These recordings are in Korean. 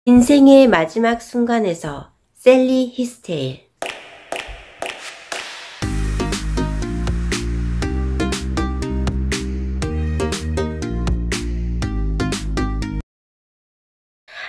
인생의 마지막 순간에서 셀리 히스테일.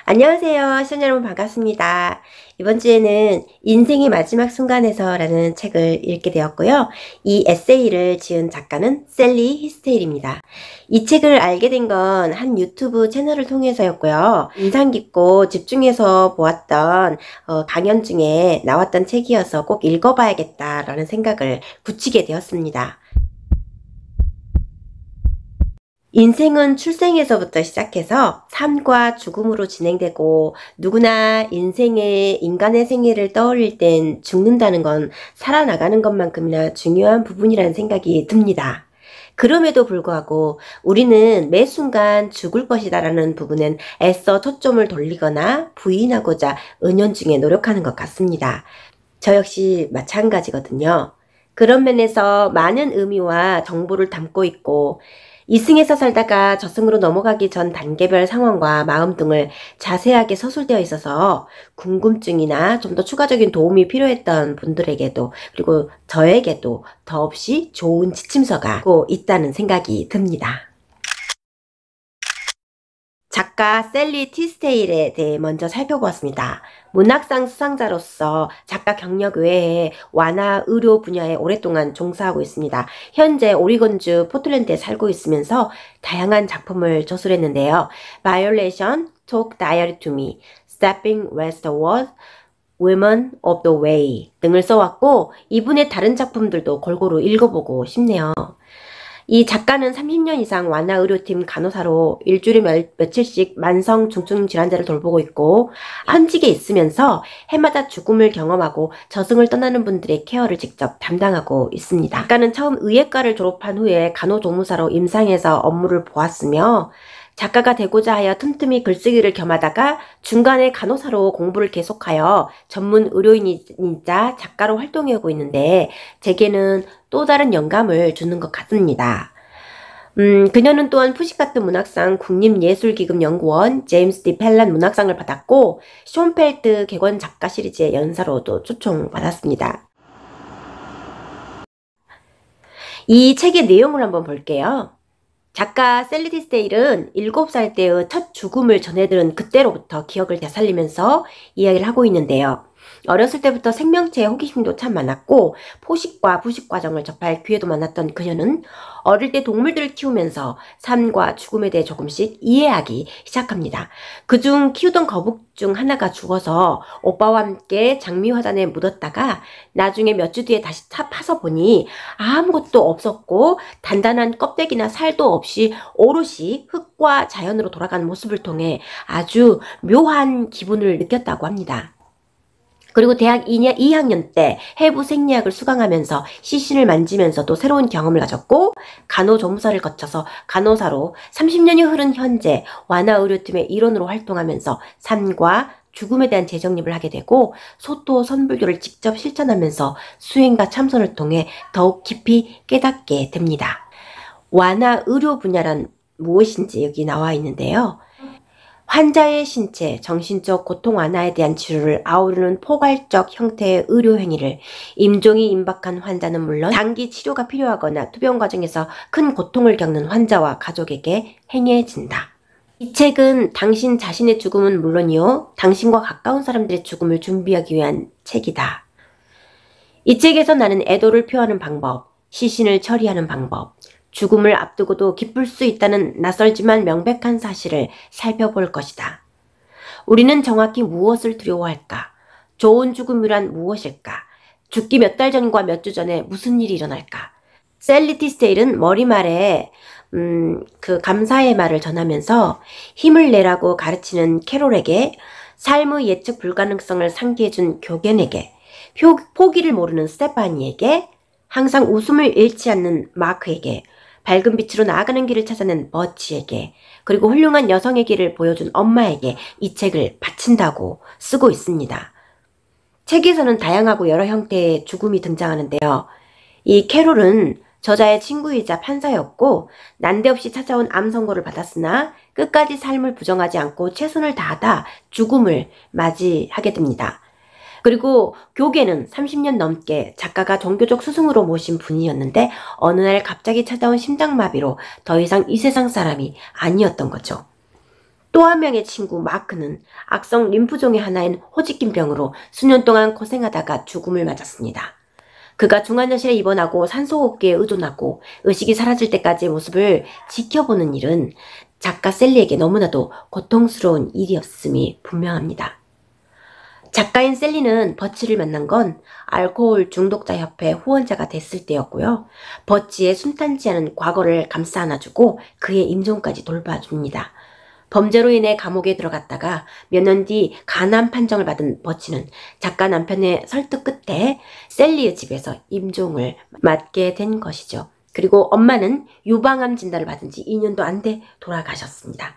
안녕하세요. 시청자 여러분 반갑습니다. 이번 주에는 인생의 마지막 순간에서 라는 책을 읽게 되었고요. 이 에세이를 지은 작가는 셀리 히스테일입니다. 이 책을 알게 된 건 한 유튜브 채널을 통해서였고요. 인상 깊고 집중해서 보았던 강연 중에 나왔던 책이어서 꼭 읽어봐야겠다라는 생각을 굳히게 되었습니다. 인생은 출생에서부터 시작해서 삶과 죽음으로 진행되고, 누구나 인간의 생애를 떠올릴 땐 죽는다는 건 살아나가는 것만큼이나 중요한 부분이라는 생각이 듭니다. 그럼에도 불구하고 우리는 매 순간 죽을 것이다 라는 부분엔 애써 초점을 돌리거나 부인하고자 은연중에 노력하는 것 같습니다. 저 역시 마찬가지거든요. 그런 면에서 많은 의미와 정보를 담고 있고, 이승에서 살다가 저승으로 넘어가기 전 단계별 상황과 마음 등을 자세하게 서술되어 있어서 궁금증이나 좀 더 추가적인 도움이 필요했던 분들에게도, 그리고 저에게도 더없이 좋은 지침서가 있다는 생각이 듭니다. 작가 셀리 히스테일에 대해 먼저 살펴보았습니다. 문학상 수상자로서 작가 경력 외에 완화 의료 분야에 오랫동안 종사하고 있습니다. 현재 오리건주 포틀랜드에 살고 있으면서 다양한 작품을 저술했는데요. Violation, Talk Diary to Me, Stepping Westward, Women of the Way 등을 써왔고, 이분의 다른 작품들도 골고루 읽어보고 싶네요. 이 작가는 30년 이상 완화의료팀 간호사로 일주일에 며칠씩 만성 중증 질환자를 돌보고 있고, 현직에 있으면서 해마다 죽음을 경험하고 저승을 떠나는 분들의 케어를 직접 담당하고 있습니다. 작가는 처음 의예과를 졸업한 후에 간호조무사로 임상에서 업무를 보았으며, 작가가 되고자 하여 틈틈이 글쓰기를 겸하다가 중간에 간호사로 공부를 계속하여 전문 의료인이자 작가로 활동해오고 있는데, 제게는 또 다른 영감을 주는 것 같습니다. 그녀는 또한 푸식 같은 문학상, 국립예술기금연구원, 제임스 디 펠란 문학상을 받았고, 쇼펜펠트 객원 작가 시리즈의 연사로도 초청받았습니다. 이 책의 내용을 한번 볼게요. 작가 셀리 히스테일은 7살 때의 첫 죽음을 전해들은 그때로부터 기억을 되살리면서 이야기를 하고 있는데요. 어렸을 때부터 생명체의 호기심도 참 많았고, 포식과 부식 과정을 접할 기회도 많았던 그녀는 어릴 때 동물들을 키우면서 삶과 죽음에 대해 조금씩 이해하기 시작합니다. 그중 키우던 거북 중 하나가 죽어서 오빠와 함께 장미화단에 묻었다가 나중에 몇 주 뒤에 다시 파서 보니 아무것도 없었고, 단단한 껍데기나 살도 없이 오롯이 흙과 자연으로 돌아가는 모습을 통해 아주 묘한 기분을 느꼈다고 합니다. 그리고 대학 2학년 때 해부 생리학을 수강하면서 시신을 만지면서도 새로운 경험을 가졌고, 간호조무사를 거쳐서 간호사로 30년이 흐른 현재 완화의료팀의 일원으로 활동하면서 삶과 죽음에 대한 재정립을 하게 되고, 소토 선불교를 직접 실천하면서 수행과 참선을 통해 더욱 깊이 깨닫게 됩니다. 완화의료 분야란 무엇인지 여기 나와 있는데요. 환자의 신체, 정신적 고통 완화에 대한 치료를 아우르는 포괄적 형태의 의료 행위를 임종이 임박한 환자는 물론 장기 치료가 필요하거나 투병 과정에서 큰 고통을 겪는 환자와 가족에게 행해진다. 이 책은 당신 자신의 죽음은 물론이요, 당신과 가까운 사람들의 죽음을 준비하기 위한 책이다. 이 책에서 나는 애도를 표하는 방법, 시신을 처리하는 방법, 죽음을 앞두고도 기쁠 수 있다는 낯설지만 명백한 사실을 살펴볼 것이다. 우리는 정확히 무엇을 두려워할까? 좋은 죽음이란 무엇일까? 죽기 몇 달 전과 몇 주 전에 무슨 일이 일어날까? 셀리 히스테일은 머리말에 그 감사의 말을 전하면서 힘을 내라고 가르치는 캐롤에게, 삶의 예측 불가능성을 상기해준 교겐에게, 포기를 모르는 스테파니에게, 항상 웃음을 잃지 않는 마크에게, 밝은 빛으로 나아가는 길을 찾아낸 버치에게, 그리고 훌륭한 여성의 길을 보여준 엄마에게 이 책을 바친다고 쓰고 있습니다. 책에서는 다양하고 여러 형태의 죽음이 등장하는데요. 이 캐롤은 저자의 친구이자 판사였고 난데없이 찾아온 암 선고를 받았으나 끝까지 삶을 부정하지 않고 최선을 다하다 죽음을 맞이하게 됩니다. 그리고 교계는 30년 넘게 작가가 종교적 스승으로 모신 분이었는데 어느 날 갑자기 찾아온 심장마비로 더 이상 이 세상 사람이 아니었던 거죠. 또 한 명의 친구 마크는 악성 림프종의 하나인 호지킨 병으로 수년 동안 고생하다가 죽음을 맞았습니다. 그가 중환자실에 입원하고 산소호흡기에 의존하고 의식이 사라질 때까지의 모습을 지켜보는 일은 작가 셀리에게 너무나도 고통스러운 일이었음이 분명합니다. 작가인 셀리는 버치를 만난 건 알코올 중독자 협회 후원자가 됐을 때였고요. 버치의 순탄치 않은 과거를 감싸 안아주고 그의 임종까지 돌봐줍니다. 범죄로 인해 감옥에 들어갔다가 몇 년 뒤 간암 판정을 받은 버치는 작가 남편의 설득 끝에 셀리의 집에서 임종을 맞게 된 것이죠. 그리고 엄마는 유방암 진단을 받은 지 2년도 안 돼 돌아가셨습니다.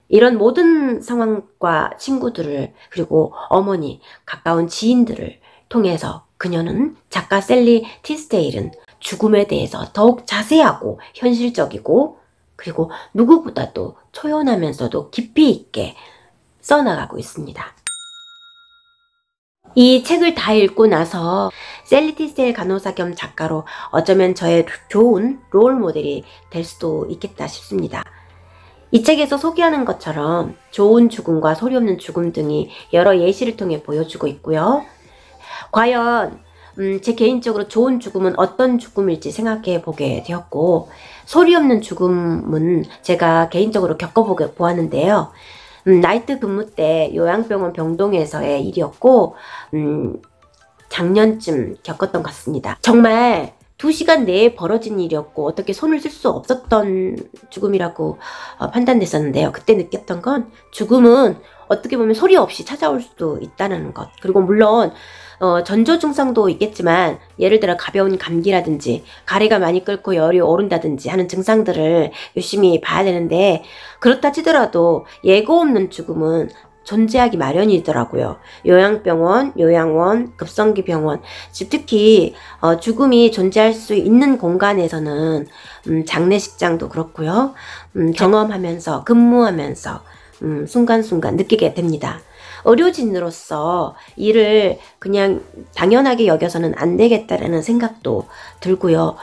이런 모든 상황과 친구들을 그리고 어머니, 가까운 지인들을 통해서 그녀는 작가 셀리 티스데일은 죽음에 대해서 더욱 자세하고 현실적이고 그리고 누구보다도 초연하면서도 깊이 있게 써나가고 있습니다. 이 책을 다 읽고 나서 셀리 티스데일 간호사 겸 작가로 어쩌면 저의 좋은 롤 모델이 될 수도 있겠다 싶습니다. 이 책에서 소개하는 것처럼 좋은 죽음과 소리 없는 죽음 등이 여러 예시를 통해 보여주고 있고요. 과연 제 개인적으로 좋은 죽음은 어떤 죽음일지 생각해 보게 되었고 소리 없는 죽음은 제가 개인적으로 겪어보게 보았는데요. 나이트 근무 때 요양병원 병동에서의 일이었고 작년쯤 겪었던 것 같습니다. 정말 2시간 내에 벌어진 일이었고 어떻게 손을 쓸 수 없었던 죽음이라고 판단됐었는데요. 그때 느꼈던 건 죽음은 어떻게 보면 소리 없이 찾아올 수도 있다는 것. 그리고 물론 전조 증상도 있겠지만 예를 들어 가벼운 감기라든지 가래가 많이 끓고 열이 오른다든지 하는 증상들을 유심히 봐야 되는데 그렇다 치더라도 예고 없는 죽음은 존재하기 마련이더라고요. 요양병원, 요양원, 급성기 병원, 특히 죽음이 존재할 수 있는 공간에서는 장례식장도 그렇고요. 경험하면서 근무하면서 순간순간 느끼게 됩니다. 의료진으로서 이를 그냥 당연하게 여겨서는 안 되겠다라는 생각도 들고요.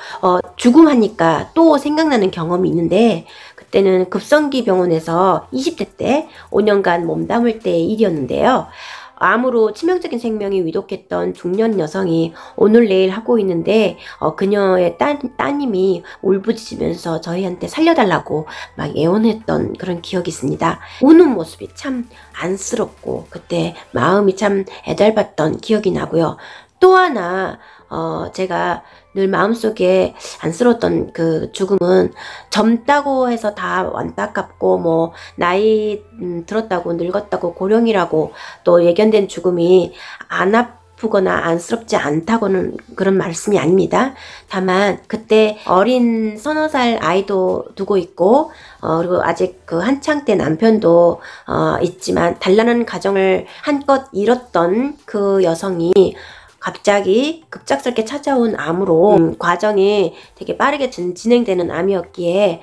죽음하니까 또 생각나는 경험이 있는데 그때는 급성기 병원에서 20대 때 5년간 몸담을 때의 일이었는데요. 암으로 치명적인 생명이 위독했던 중년 여성이 오늘 내일 하고 있는데 그녀의 따님이 울부짖으면서 저희한테 살려달라고 막 애원했던 그런 기억이 있습니다. 우는 모습이 참 안쓰럽고 그때 마음이 참 애달팠던 기억이 나고요. 또 하나 제가 늘 마음속에 안쓰러웠던 그 죽음은 젊다고 해서 다 안타깝고 뭐 나이 들었다고 늙었다고 고령이라고 또 예견된 죽음이 안 아프거나 안쓰럽지 않다고는 그런 말씀이 아닙니다. 다만 그때 어린 30살 아이도 두고 있고 그리고 아직 그 한창 때 남편도 있지만 단란한 가정을 한껏 잃었던 그 여성이 갑자기 급작스럽게 찾아온 암으로 과정이 되게 빠르게 진행되는 암이었기에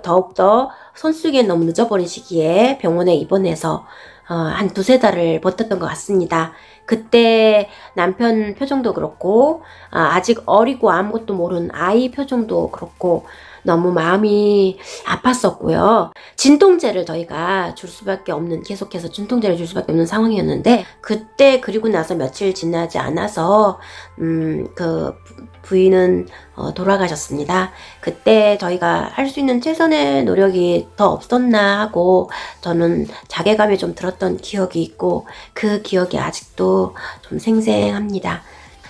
더욱더 손쓰기에 너무 늦어버린 시기에 병원에 입원해서 한 2-3달을 버텼던 것 같습니다. 그때 남편 표정도 그렇고 아직 어리고 아무것도 모르는 아이 표정도 그렇고 너무 마음이 아팠었고요. 진통제를 저희가 줄 수밖에 없는 계속해서 진통제를 줄 수밖에 없는 상황이었는데 그때 그리고 나서 며칠 지나지 않아서 그 부인은 돌아가셨습니다. 그때 저희가 할 수 있는 최선의 노력이 더 없었나 하고 저는 자괴감이 좀 들었던 기억이 있고 그 기억이 아직도 좀 생생합니다.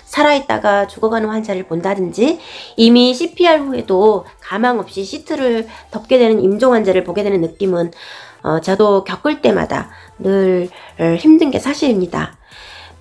살아있다가 죽어가는 환자를 본다든지 이미 CPR 후에도 가망 없이 시트를 덮게 되는 임종 환자를 보게 되는 느낌은 저도 겪을 때마다 늘 힘든 게 사실입니다.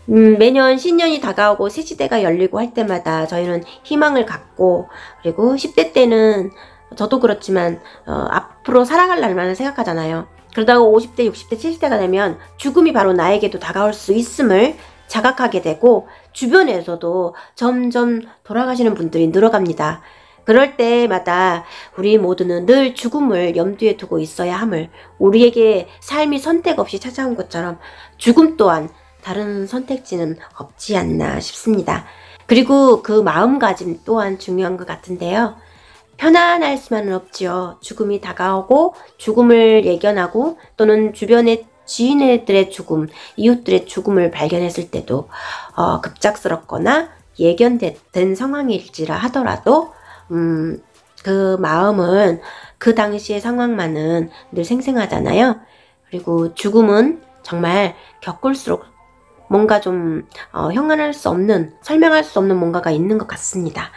매년 신년이 다가오고 새 시대가 열리고 할 때마다 저희는 희망을 갖고 그리고 10대 때는 저도 그렇지만 앞으로 살아갈 날만 생각하잖아요. 그러다가 50대, 60대, 70대가 되면 죽음이 바로 나에게도 다가올 수 있음을 자각하게 되고 주변에서도 점점 돌아가시는 분들이 늘어갑니다. 그럴 때마다 우리 모두는 늘 죽음을 염두에 두고 있어야 함을, 우리에게 삶이 선택 없이 찾아온 것처럼 죽음 또한 다른 선택지는 없지 않나 싶습니다. 그리고 그 마음가짐 또한 중요한 것 같은데요. 편안할 수만은 없지요. 죽음이 다가오고 죽음을 예견하고 또는 주변의 지인들의 죽음, 이웃들의 죽음을 발견했을 때도 급작스럽거나 예견된 상황일지라 하더라도 그 마음은 그 당시의 상황만은 늘 생생하잖아요. 그리고 죽음은 정말 겪을수록 뭔가 좀 형언할 수 없는, 설명할 수 없는 뭔가가 있는 것 같습니다.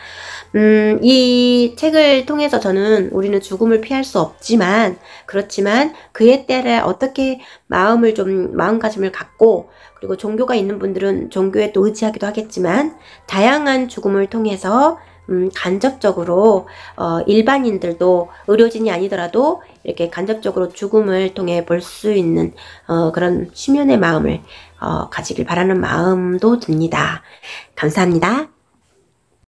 이 책을 통해서 저는 우리는 죽음을 피할 수 없지만, 그렇지만 그에 따라 어떻게 마음가짐을 갖고, 그리고 종교가 있는 분들은 종교에 또 의지하기도 하겠지만, 다양한 죽음을 통해서 간접적으로 일반인들도, 의료진이 아니더라도 이렇게 간접적으로 죽음을 통해 볼 수 있는 그런 심연의 마음을 가지길 바라는 마음도 듭니다. 감사합니다.